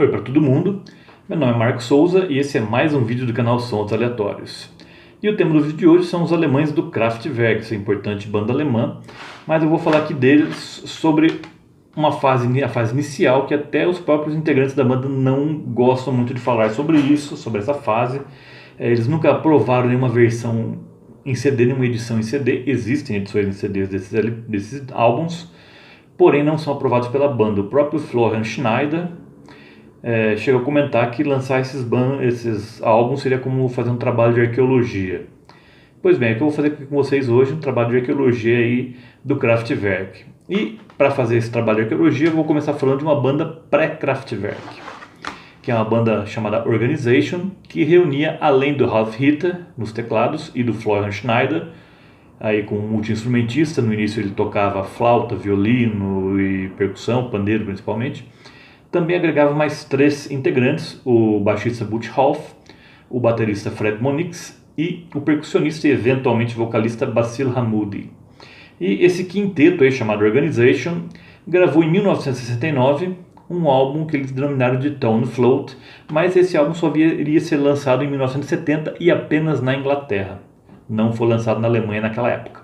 Oi para todo mundo, meu nome é Marco Souza e esse é mais um vídeo do canal Sons Aleatórios. E o tema do vídeo de hoje são os alemães do Kraftwerk, essa importante banda alemã, mas eu vou falar aqui deles sobre a fase inicial, que até os próprios integrantes da banda não gostam muito de falar sobre isso, sobre essa fase. Eles nunca aprovaram nenhuma versão em CD, nenhuma edição em CD, existem edições em CD desses álbuns, porém não são aprovados pela banda. O próprio Florian Schneider chega a comentar que lançar esses álbuns seria como fazer um trabalho de arqueologia. Pois bem, é o que eu vou fazer com vocês hoje, um trabalho de arqueologia aí do Kraftwerk. E para fazer esse trabalho de arqueologia, eu vou começar falando de uma banda pré-Kraftwerk, que é uma banda chamada Organization, que reunia, além do Ralf Ritter nos teclados e do Florian Schneider, aí com um multi-instrumentista. No início ele tocava flauta, violino e percussão, pandeiro principalmente. Também agregava mais 3 integrantes, o baixista Butch Half, o baterista Fred Monix e o percussionista e eventualmente vocalista Basil Hamoudi. E esse quinteto aí, chamado Organization, gravou em 1969 um álbum que eles denominaram de Tone Float, mas esse álbum só iria ser lançado em 1970 e apenas na Inglaterra. Não foi lançado na Alemanha naquela época,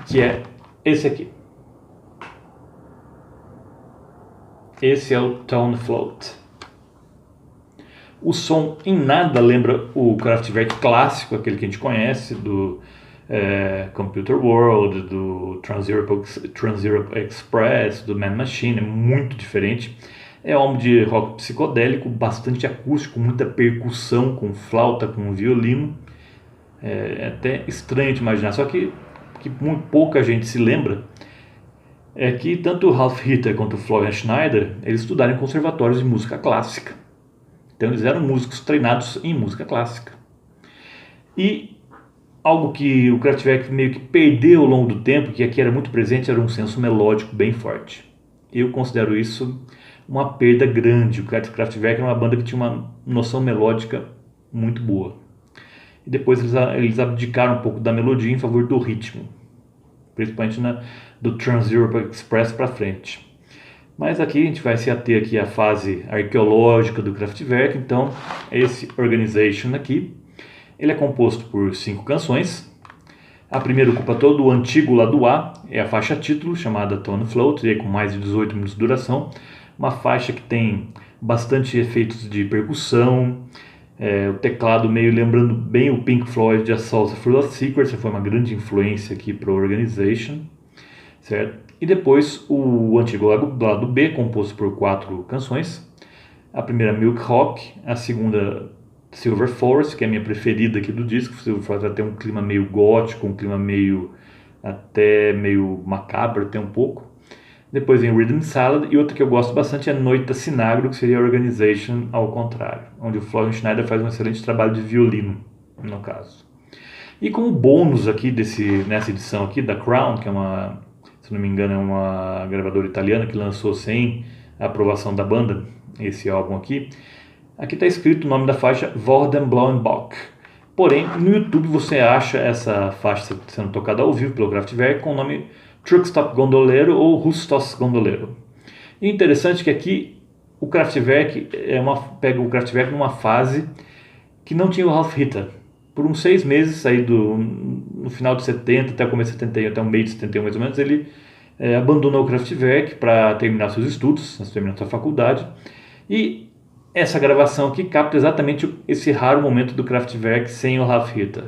que é esse aqui. Esse é o Tone Float. O som em nada lembra o Kraftwerk clássico, aquele que a gente conhece, do Computer World, do Trans-Europe Express, do Man Machine. É muito diferente. É um álbum de rock psicodélico, bastante acústico, muita percussão com flauta, com violino. É até estranho de imaginar, só que muito pouca gente se lembra é que tanto o Ralf Ritter quanto o Florian Schneider, eles estudaram em conservatórios de música clássica. Então eles eram músicos treinados em música clássica. E algo que o Kraftwerk meio que perdeu ao longo do tempo, que aqui era muito presente, era um senso melódico bem forte. Eu considero isso uma perda grande. O Kraftwerk era uma banda que tinha uma noção melódica muito boa. E depois eles abdicaram um pouco da melodia em favor do ritmo, principalmente do Trans-Europe Express para frente. Mas aqui a gente vai se ater aqui à fase arqueológica do Kraftwerk. Então esse Organization aqui, ele é composto por 5 canções. A primeira ocupa todo o antigo lado A, é a faixa título, chamada Tone Float, com mais de 18 minutos de duração. Uma faixa que tem bastante efeitos de percussão, o teclado meio lembrando bem o Pink Floyd de A Saucer for the Secret, foi uma grande influência aqui para o Organization, certo? E depois o antigo lado B, composto por 4 canções. A primeira, Milk Rock, a segunda, Silver Forest, que é a minha preferida aqui do disco. Silver Forest tem um clima meio gótico, um clima meio macabro até um pouco. Depois vem Rhythm Salad, e outra que eu gosto bastante é Noite da Sinagro, que seria a Organization ao contrário, onde o Florian Schneider faz um excelente trabalho de violino, no caso. E como bônus aqui nessa edição aqui da Crown, que é se não me engano é uma gravadora italiana que lançou sem a aprovação da banda, esse álbum aqui está escrito o nome da faixa Worden Blauen Bock. Porém, no YouTube você acha essa faixa sendo tocada ao vivo pelo Kraftwerk com o nome Truckstop Gondolero ou Rustos Gondolero. E interessante que aqui o Kraftwerk pega o Kraftwerk numa fase que não tinha o Ralf Ritter. Por uns 6 meses, aí no final de 70 até o começo de 71, até o meio de 71 mais ou menos, ele abandonou o Kraftwerk para terminar seus estudos, terminar sua faculdade. E essa gravação aqui capta exatamente esse raro momento do Kraftwerk sem o Ralf Ritter.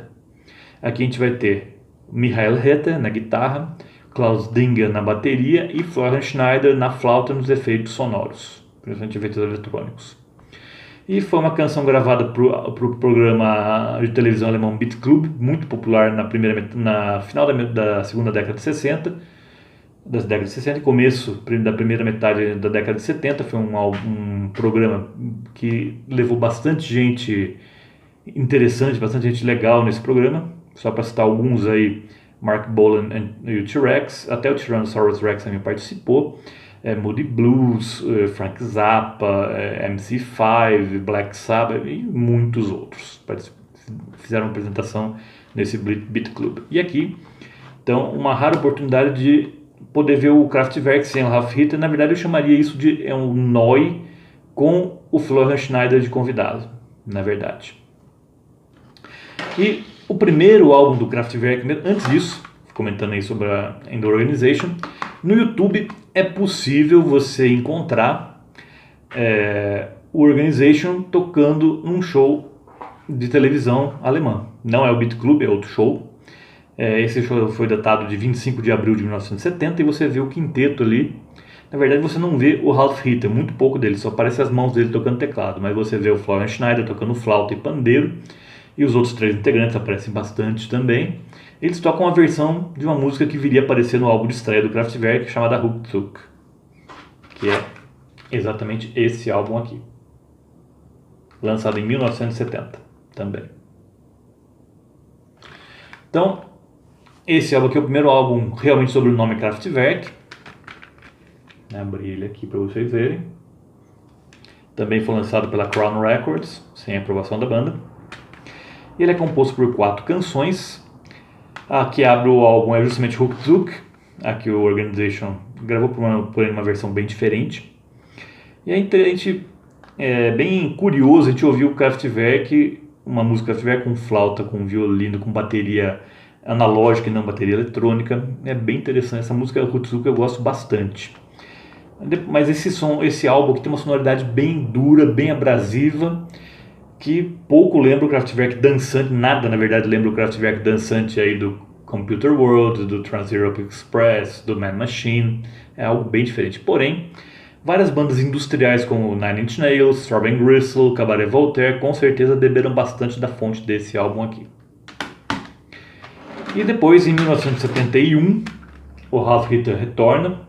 Aqui a gente vai ter Michael Ritter na guitarra, Klaus Dinger na bateria e Florian Schneider na flauta nos efeitos sonoros, principalmente efeitos eletrônicos. E foi uma canção gravada para o programa de televisão alemão Beat Club, muito popular na final da segunda década de 60, e começo da primeira metade da década de 70. Foi um programa que levou bastante gente interessante, bastante gente legal nesse programa. Só para citar alguns aí, Mark Bolan e o T-Rex, até o Tyrannosaurus Rex também participou. Moody Blues, Frank Zappa, MC5, Black Sabbath e muitos outros fizeram apresentação nesse Beat Club. E aqui, então, uma rara oportunidade de poder ver o Kraftwerk sem o Ralf Ritter. Na verdade, eu chamaria isso de um NOI com o Florian Schneider de convidado, na verdade. E o primeiro álbum do Kraftwerk, antes disso, comentando aí sobre a The Organization, no YouTube é possível você encontrar o Organization tocando num show de televisão alemã. Não é o Beat Club, é outro show. Esse show foi datado de 25 de abril de 1970 e você vê o quinteto ali. Na verdade você não vê o Ralf Ritter, muito pouco dele, só aparece as mãos dele tocando teclado, mas você vê o Florian Schneider tocando flauta e pandeiro, e os outros 3 integrantes aparecem bastante também. Eles tocam uma versão de uma música que viria a aparecer no álbum de estreia do Kraftwerk, chamada Rückzug, que é exatamente esse álbum aqui, lançado em 1970 também. Então, esse álbum aqui é o primeiro álbum realmente sobre o nome Kraftwerk. Vou abrir ele aqui para vocês verem. Também foi lançado pela Crown Records, sem aprovação da banda. Ele é composto por 4 canções. A que abre o álbum é justamente Rückzug, a que o Organization gravou por uma versão bem diferente. E é bem curioso a gente ouvir o Kraftwerk, uma música Kraftwerk com flauta, com violino, com bateria analógica e não bateria eletrônica. É bem interessante, essa música Rückzug eu gosto bastante. Mas esse álbum aqui tem uma sonoridade bem dura, bem abrasiva, que pouco lembra o Kraftwerk dançante, nada na verdade lembra o Kraftwerk dançante aí do Computer World, do Trans-Europe Express, do Man Machine. É algo bem diferente. Porém, várias bandas industriais como Nine Inch Nails, Throbbing Gristle, Cabaret Voltaire com certeza beberam bastante da fonte desse álbum aqui. E depois, em 1971, o Ralf Ritter retorna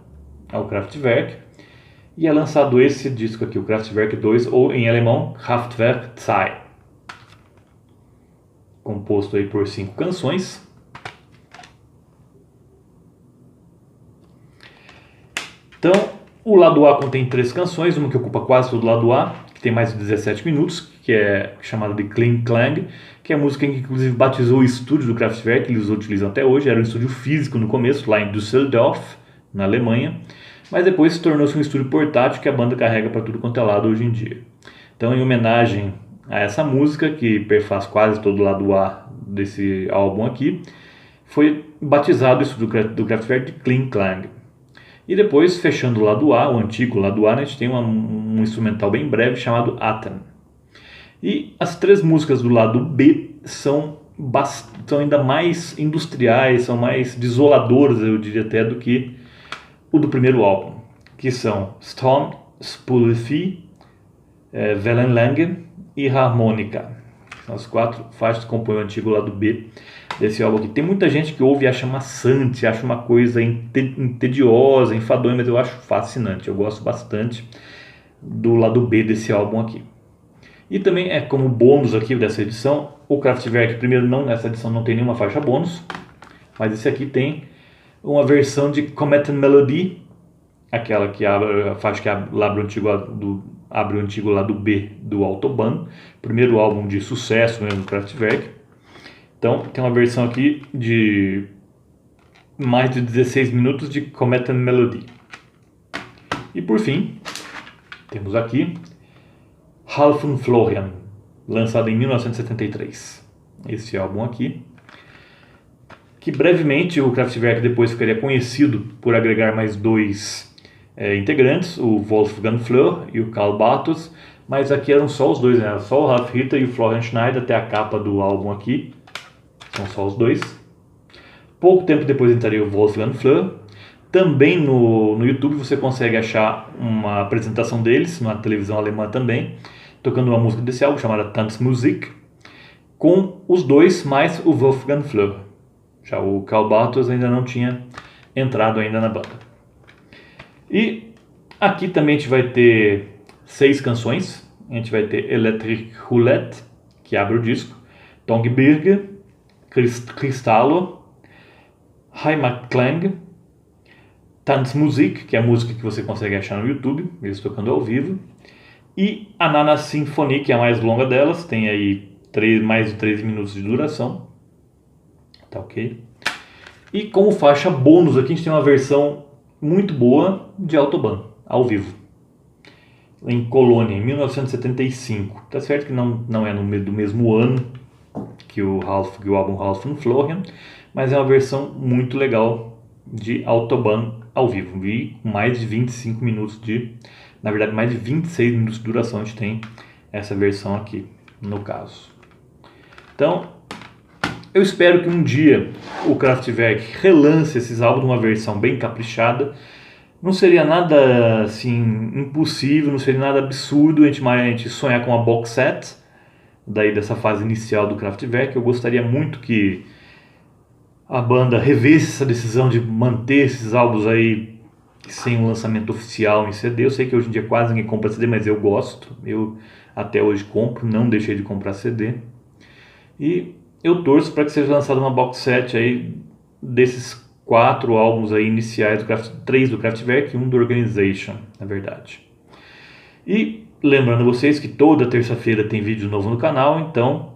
ao Kraftwerk e é lançado esse disco aqui, o Kraftwerk 2, ou em alemão Kraftwerk 2, composto aí por 5 canções. Então, o lado A contém 3 canções, uma que ocupa quase todo o lado A, que tem mais de 17 minutos, que é chamada de Kling Klang, que é a música que inclusive batizou o estúdio do Kraftwerk, que eles utilizam até hoje. Era um estúdio físico no começo, lá em Düsseldorf, na Alemanha, mas depois se tornou-se um estúdio portátil que a banda carrega para tudo quanto é lado hoje em dia. Então, em homenagem a essa música, que perfaz quase todo o lado A desse álbum aqui, foi batizado o estúdio do Kraftwerk de Kling Klang. E depois, fechando o lado A, o antigo lado A, a gente tem um instrumental bem breve chamado Atem. E as 3 músicas do lado B são ainda mais industriais, são mais desoladoras, eu diria até, do que o do primeiro álbum, que são Storm, Spulfi, Wellenlänge e Harmonica. São as 4 faixas que compõem o antigo lado B desse álbum aqui. Tem muita gente que ouve e acha maçante, acha uma coisa entediosa, enfadonha, mas eu acho fascinante. Eu gosto bastante do lado B desse álbum aqui. E também, como bônus aqui dessa edição, o Kraftwerk, primeiro, nessa edição não tem nenhuma faixa bônus, mas esse aqui tem uma versão de Comet and Melody, aquela que abre a faixa que abre o antigo lado B do Autobahn, primeiro álbum de sucesso mesmo do Kraftwerk. Então tem uma versão aqui de mais de 16 minutos de Comet and Melody. E por fim, temos aqui Ralf und Florian, lançado em 1973. Esse álbum aqui, que brevemente o Kraftwerk depois ficaria conhecido por agregar mais 2 integrantes, o Wolfgang Flür e o Karl Bartos, mas aqui eram só os 2, né? Só o Ralf Ritter e o Florian Schneider, até a capa do álbum aqui, são só os 2. Pouco tempo depois entraria o Wolfgang Flür. Também no YouTube você consegue achar uma apresentação deles, na televisão alemã também, tocando uma música desse álbum chamada Tanzmusik, com os 2 mais o Wolfgang Flür. Já o Karl Bartos ainda não tinha entrado ainda na banda. E aqui também a gente vai ter 6 canções. A gente vai ter Electric Roulette, que abre o disco, Tongbirge, Cristallo, Heimatklang, Tanzmusik, que é a música que você consegue achar no YouTube, eles tocando ao vivo, e a Nana Symphony, que é a mais longa delas, tem aí mais de 13 minutos de duração. Tá ok? E como faixa bônus aqui a gente tem uma versão muito boa de Autobahn, ao vivo. em Colônia, em 1975. Tá certo que não é do mesmo ano que o álbum Ralph and Florian, mas é uma versão muito legal de Autobahn ao vivo. E com mais de 25 minutos na verdade, mais de 26 minutos de duração a gente tem essa versão aqui, no caso. Então, eu espero que um dia o Kraftwerk relance esses álbuns numa versão bem caprichada. Não seria nada assim impossível, não seria nada absurdo a gente sonhar com uma box set daí dessa fase inicial do Kraftwerk. Eu gostaria muito que a banda revesse essa decisão de manter esses álbuns aí sem um lançamento oficial em CD. Eu sei que hoje em dia quase ninguém compra CD, mas eu gosto. Eu até hoje compro, não deixei de comprar CD. E eu torço para que seja lançada uma box set aí desses 4 álbuns aí iniciais, 3 do Kraftwerk e 1 do Organization, na verdade. E lembrando vocês que toda terça-feira tem vídeo novo no canal, então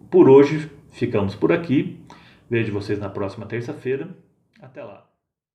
por hoje ficamos por aqui. Vejo vocês na próxima terça-feira. Até lá.